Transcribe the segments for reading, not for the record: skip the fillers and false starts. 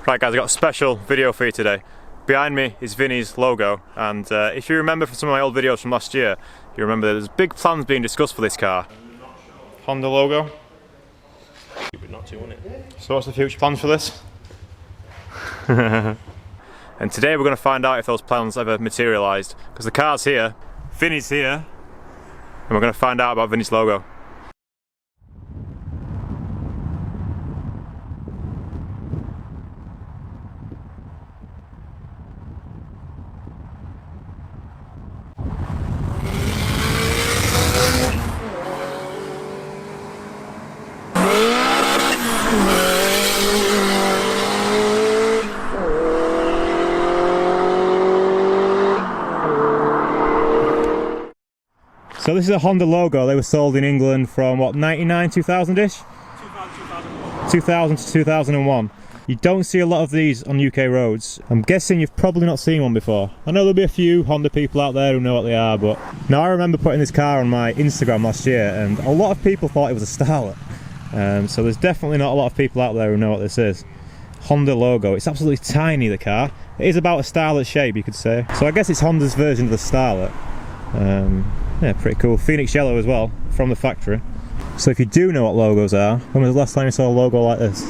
Right guys, I've got a special video for you today. Behind me is Vinny's logo, and if you remember from some of my old videos from last year, you remember there's big plans being discussed for this car. Honda logo. But not too, wasn't it? So what's the future plans for this? And today we're going to find out if those plans ever materialised, because the car's here, Vinny's here, and we're going to find out about Vinny's logo. So this is a Honda logo. They were sold in England from what, 99, 2000-ish? 2000 to 2001. You don't see a lot of these on UK roads. I'm guessing you've probably not seen one before. I know there'll be a few Honda people out there who know what they are, but now I remember putting this car on my Instagram last year and a lot of people thought it was a Starlet. So there's definitely not a lot of people out there who know what this is. Honda logo. It's absolutely tiny, the car. It is about a Starlet shape, you could say. So I guess it's Honda's version of the Starlet. Yeah, pretty cool. Phoenix yellow as well, from the factory. So if you do know what logos are, when was the last time you saw a logo like this?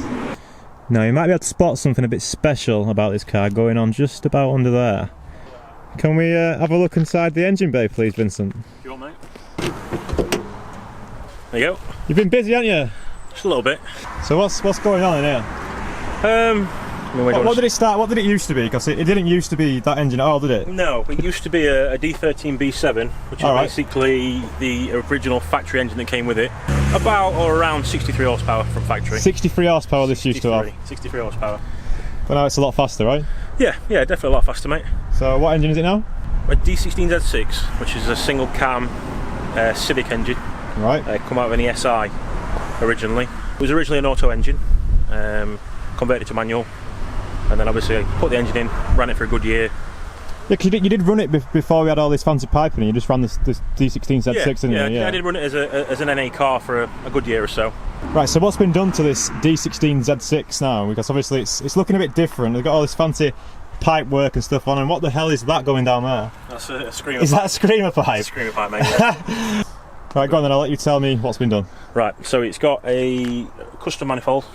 Now you might be able to spot something a bit special about this car going on just about under there. Can we have a look inside the engine bay please, Vincent? You want, mate? There you go. You've been busy, haven't you? Just a little bit. So what's going on in here? What did it start? What did it used to be? Because it didn't used to be that engine at all, did it? No, it used to be a D13 B7, which is basically the original factory engine that came with it. About or around 63 horsepower from factory. 63 horsepower this used to have. 63 horsepower. But now it's a lot faster, right? Yeah, definitely a lot faster, mate. So what engine is it now? A D16 Z6, which is a single cam Civic engine. Right. Come out of an ESI originally. It was originally an auto engine, converted to manual. And then obviously I put the engine in, ran it for a good year. Yeah, because you did run it before we had all this fancy piping. You just ran this D16 Z6, didn't you? Yeah, I did run it as an NA car for a good year or so. Right, so what's been done to this D16 Z6 now? Because obviously it's looking a bit different. They've got all this fancy pipe work and stuff on, and what the hell is that going down there? That's a screamer pipe. Is that a screamer pipe? It's a screamer pipe, mate. Yeah. Right, go on then, I'll let you tell me what's been done. Right, so it's got a custom manifold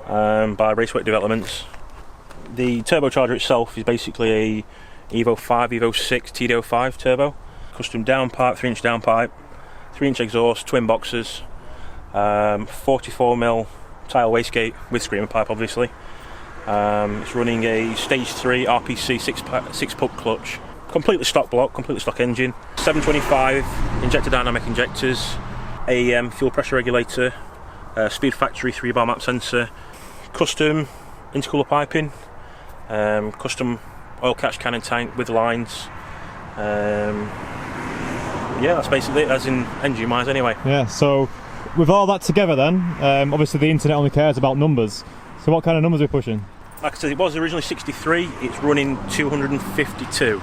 by Raceway Developments. The turbocharger itself is basically a Evo 5, Evo 6 TDO5 turbo. Custom downpipe, 3-inch downpipe, 3-inch exhaust, twin boxes, 44mm tile wastegate with screamer pipe obviously. It's running a stage 3 RPC 6-pug clutch. Completely stock block, completely stock engine. 725 injector dynamic injectors, AEM fuel pressure regulator, speed factory 3-bar map sensor, custom intercooler piping, custom oil catch cannon tank with lines. Yeah, that's basically it, as in engine wise anyway. Yeah, so with all that together then, obviously the internet only cares about numbers. So what kind of numbers are we pushing? Like I said, it was originally 63, it's running 252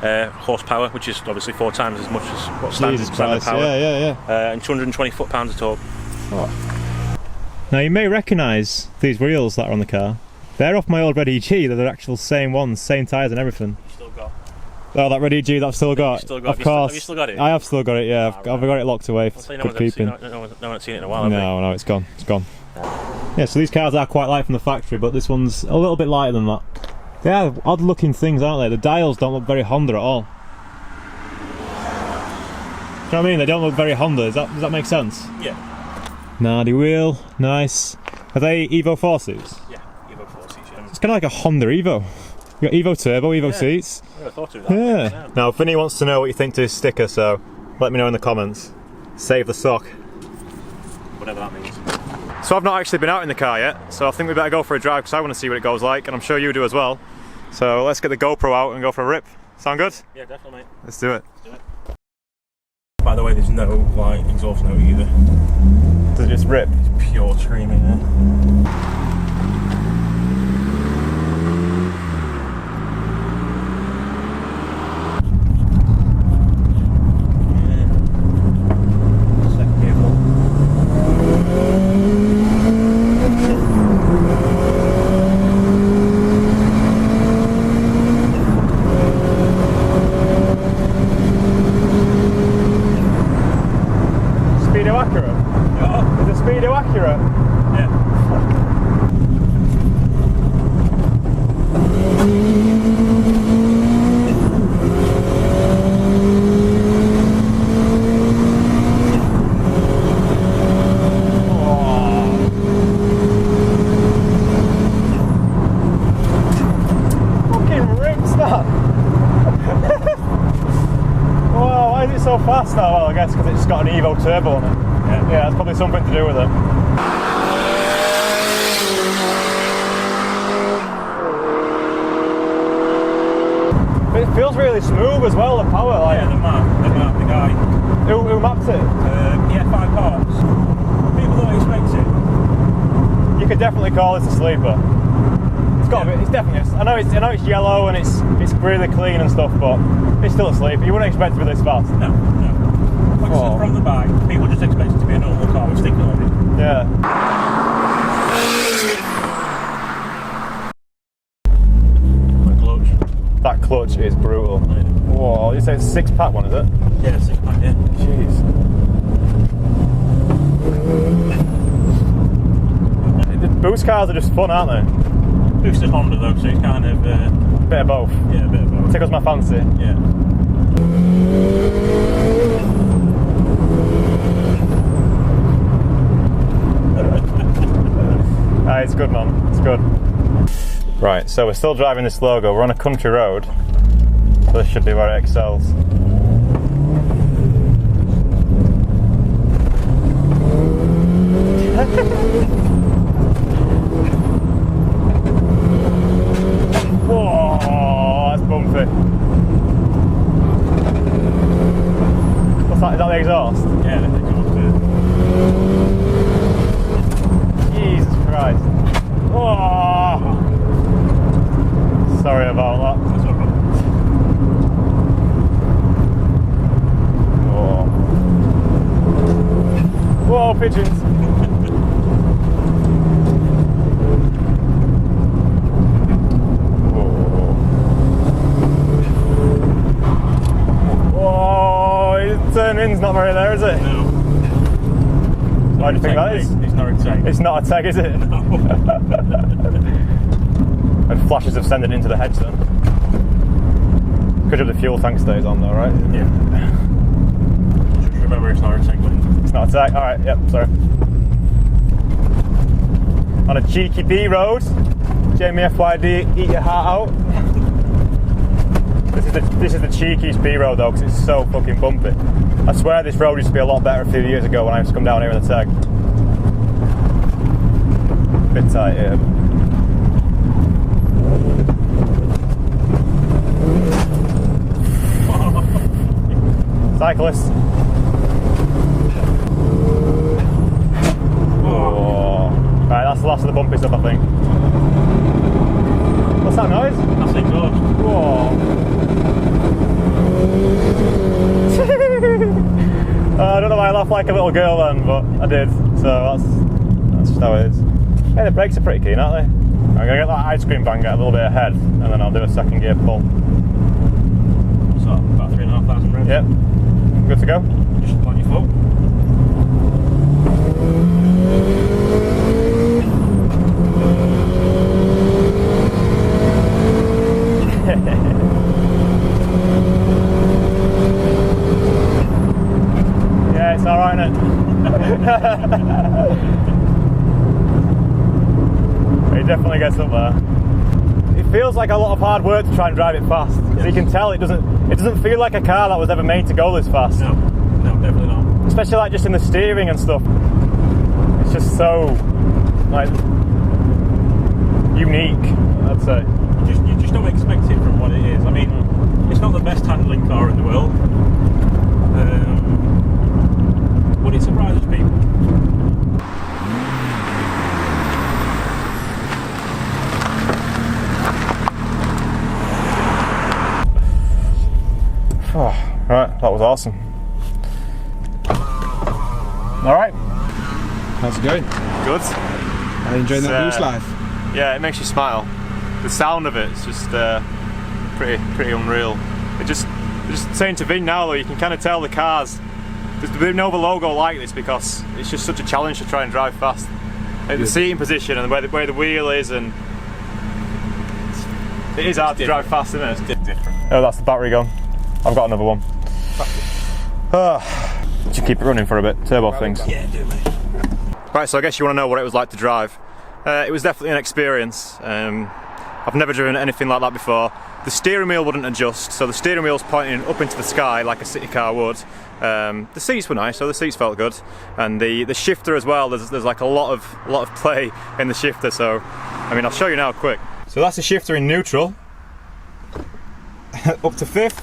horsepower, which is obviously 4 times as much as what standard power. Yeah. And 220 foot-pounds of torque. Oh. Now you may recognise these wheels that are on the car. They're off my old Red EG, they're the actual same ones, same tyres and everything. You've still got? Oh, that Red EG that I've still got. Of course. Have you still got it? I have still got it, yeah. I've got it locked away for good keeping. No one's seen it in a while, No, it's gone. It's gone. Yeah, so these cars are quite light from the factory, but this one's a little bit lighter than that. They are odd looking things, aren't they? The dials don't look very Honda at all. Do you know what I mean? They don't look very Honda, does that make sense? Yeah. Nardy wheel, nice. Are they Evo 4 seats? Yeah, Evo 4 seats, yeah. It's kind of like a Honda Evo. You got Evo Turbo, Evo seats. I never thought of that. Yeah. Now, Vinny wants to know what you think to his sticker, so let me know in the comments. Save the sock. Whatever that means. So I've not actually been out in the car yet, so I think we better go for a drive because I want to see what it goes like, and I'm sure you do as well. So let's get the GoPro out and go for a rip. Sound good? Yeah, definitely, mate. Let's do it. By the way, there's no exhaust note either. Does it just rip? It's pure screaming, yeah. fast though, well, I guess because it's got an Evo turbo on it. Yeah, that's probably something to do with it. But it feels really smooth as well, the power. Like, yeah, the guy. Who mapped it? Yeah, 5 parts. People don't expect it. You could definitely call this a sleeper. It's got a bit, it's definitely, I know it's yellow and it's really clean and stuff, but it's still a sleeper. You wouldn't expect it to be this fast. No. Like I said, from the back, people just expect it to be a normal car with sticker on it. Yeah. That clutch is brutal. Whoa, you say it's a 6-pack one, is it? Yeah, 6-pack, yeah. Jeez. The boost cars are just fun, aren't they? Boost is Honda though, so it's kind of... bit of both. Yeah, a bit of both. Tickles my fancy. Yeah. It's good, man. It's good. Right, so we're still driving this logo. We're on a country road. So this should be where it excels. Whoa, that's bumpy. What's that? Is that the exhaust? Yeah, that's the exhaust, yeah. Jesus Christ. Whoa. Sorry about that. That's alright. Whoa. Whoa, pigeons. Whoa, turn in's not very there, is it? No. Why do you think that is? It's not a tag. It's not a tag, is it? No. And flashes have sent it into the hedge then. Because of the fuel tank stays on though, right? Yeah. Just remember it's not a tag. It's not a tag, alright, yep, sorry. On a cheeky B road, Jamie FYD, eat your heart out. This is the cheekiest B road though, because it's so fucking bumpy. I swear this road used to be a lot better a few years ago when I used to come down here with a tag. Bit tight here. Cyclists. Oh. Right, that's the last of the bumpy stuff, I think. What's that noise? That's the exhaust. Whoa. I don't know why I laughed like a little girl then, but I did. So that's just how it is. Hey, the brakes are pretty keen, aren't they? I'm gonna get that ice cream bang a little bit ahead, and then I'll do a second gear pull. So about 3,500 revs. Yep. Good to go. Just plant your foot. Yeah, it's alright, isn't it? It definitely gets up there. It feels like a lot of hard work to try and drive it fast. Yes. So you can tell it doesn't feel like a car that was ever made to go this fast. No, definitely not. Especially like just in the steering and stuff. It's just so like unique, I'd say. You just don't expect it from what it is. I mean, it's not the best handling car in the world, but it surprises people. Oh, right, that was awesome. Alright. How's it going? Good. Are you enjoying that boost life? Yeah, it makes you smile. The sound of it's just pretty unreal. They're just saying to Vin now though, you can kind of tell the cars, there's been no other logo like this because it's just such a challenge to try and drive fast. Like the seating position and the way the wheel is, and it is hard to drive fast, isn't it? It's different. Oh, that's the battery gone. I've got another one. Should keep it running for a bit. Turbo things. Yeah, do mate. Right, so I guess you want to know what it was like to drive. It was definitely an experience. I've never driven anything like that before. The steering wheel wouldn't adjust, so the steering wheel's pointing up into the sky like a city car would. The seats were nice, so the seats felt good, and the shifter as well. There's like a lot of play in the shifter. So, I mean, I'll show you now quick. So that's the shifter in neutral, up to 5th,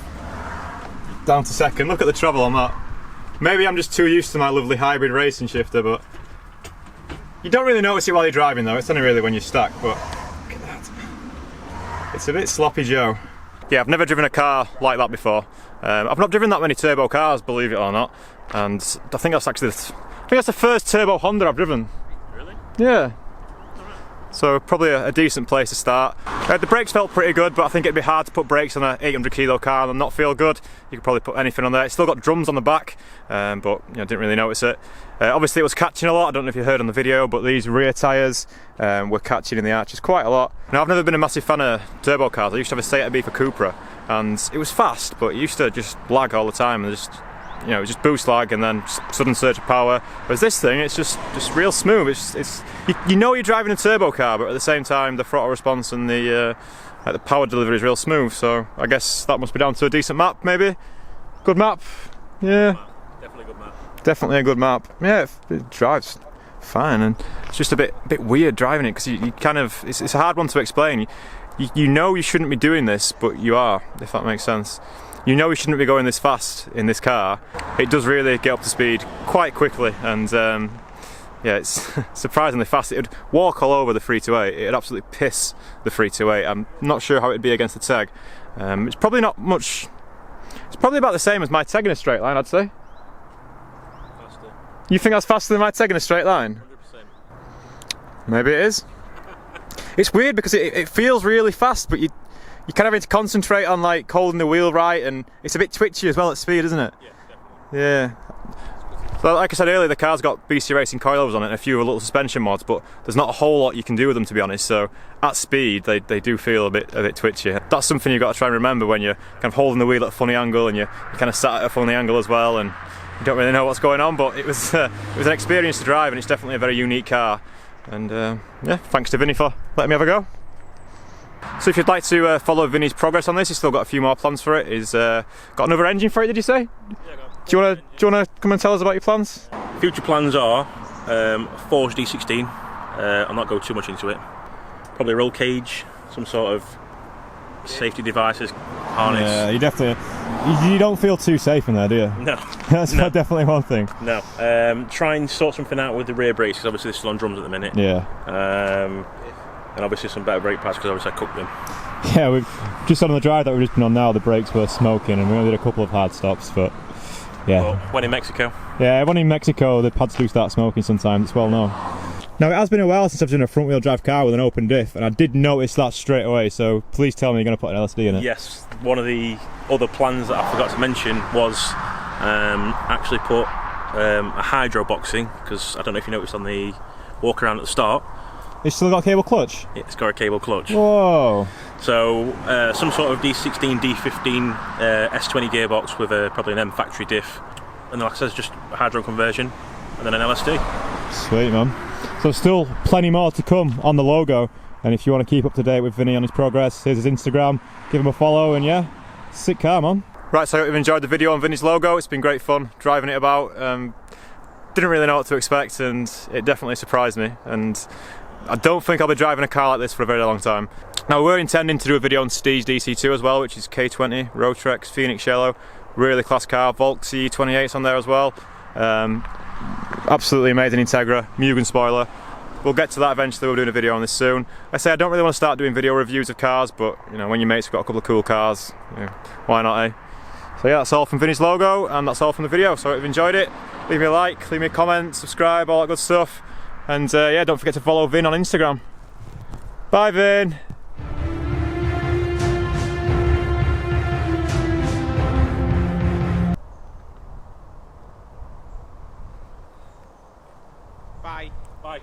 down to 2nd. Look at the treble on that. Maybe I'm just too used to my lovely hybrid racing shifter, but you don't really notice it while you're driving though. It's only really when you're stuck, but look at that. It's a bit sloppy Joe. Yeah, I've never driven a car like that before. I've not driven that many turbo cars, believe it or not, and I think that's actually the first turbo Honda I've driven. Really? Yeah. So probably a decent place to start. The brakes felt pretty good, but I think it'd be hard to put brakes on an 800 kilo car and not feel good. You could probably put anything on there. It's still got drums on the back, but you know, didn't really notice it. Obviously it was catching a lot. I don't know if you heard on the video, but these rear tyres were catching in the arches quite a lot. Now, I've never been a massive fan of turbo cars. I used to have a Seat B for Cupra, and it was fast, but it used to just lag all the time and just, you know, just boost lag and then sudden surge of power. Whereas this thing, it's just real smooth. You know you're driving a turbo car, but at the same time the throttle response and the power delivery is real smooth. So I guess that must be down to a decent map, maybe. Good map. Yeah. Definitely a good map. Definitely a good map. Yeah, it drives fine, and it's just a bit weird driving it because you kind of it's a hard one to explain. You know you shouldn't be doing this, but you are, if that makes sense. You know you shouldn't be going this fast in this car. It does really get up to speed quite quickly, and yeah, it's surprisingly fast. It would walk all over the 328. It would absolutely piss the 328. I'm not sure how it'd be against the Teg. It's probably not much. It's probably about the same as my Teg in a straight line, I'd say. Faster. You think that's faster than my Teg in a straight line? 100%. Maybe it is. It's weird because it feels really fast, but you kind of need to concentrate on like holding the wheel right, and it's a bit twitchy as well at speed, isn't it? Yeah, definitely. Yeah. So like I said earlier, the car's got BC Racing coilovers on it and a few little suspension mods, but there's not a whole lot you can do with them, to be honest. So at speed, they do feel a bit twitchy. That's something you've got to try and remember when you're kind of holding the wheel at a funny angle and you're kind of sat at a funny angle as well, and you don't really know what's going on. But it was an experience to drive, and it's definitely a very unique car. And yeah, thanks to Vinny for letting me have a go. So if you'd like to follow Vinny's progress on this, he's still got a few more plans for it. He's got another engine for it, did you say? Yeah, do you want to come and tell us about your plans? future plans are forged D16. I'll not go too much into it. Probably roll cage, some sort of safety devices, harness. Yeah, you definitely. You don't feel too safe in there, do you? No. That's definitely one thing. No. Try and sort something out with the rear brakes, because obviously they're still on drums at the minute. Yeah. And obviously some better brake pads, because obviously I cooked them. Yeah, we've just on the drive that we've just been on now, the brakes were smoking, and we only did a couple of hard stops, but yeah. Well, when in Mexico. Yeah, when in Mexico, the pads do start smoking sometimes, it's well known. Now, it has been a while since I've done a front-wheel drive car with an open diff, and I did notice that straight away, so please tell me you're going to put an LSD in it. Yes, one of the other plans that I forgot to mention was actually put a hydro boxing, because I don't know if you noticed on the walk around at the start. It's still got a cable clutch? It's got a cable clutch. Whoa! So, some sort of D16, D15 S20 gearbox with probably an M factory diff, and then like I said, just a hydro conversion, and then an LSD. Sweet, man. So still plenty more to come on the logo, and if you want to keep up to date with Vinny on his progress, here's his Instagram, give him a follow, and yeah, sick car, man. Right, so I hope you've enjoyed the video on Vinny's logo. It's been great fun driving it about. Didn't really know what to expect, and it definitely surprised me, and I don't think I'll be driving a car like this for a very long time. Now, we're intending to do a video on Steve's DC2 as well, which is K20, Rotrex, Phoenix Yellow, really class car, Volk CE28's on there as well. Absolutely amazing Integra, Mugen spoiler. We'll get to that eventually, we're doing a video on this soon. I say I don't really want to start doing video reviews of cars, but you know, when your mates have got a couple of cool cars, you know, why not, eh? So yeah, that's all from Vinny's logo, and that's all from the video. So if you've enjoyed it, leave me a like, leave me a comment, subscribe, all that good stuff. And yeah, don't forget to follow Vin on Instagram. Bye, Vin! Bye. Bye.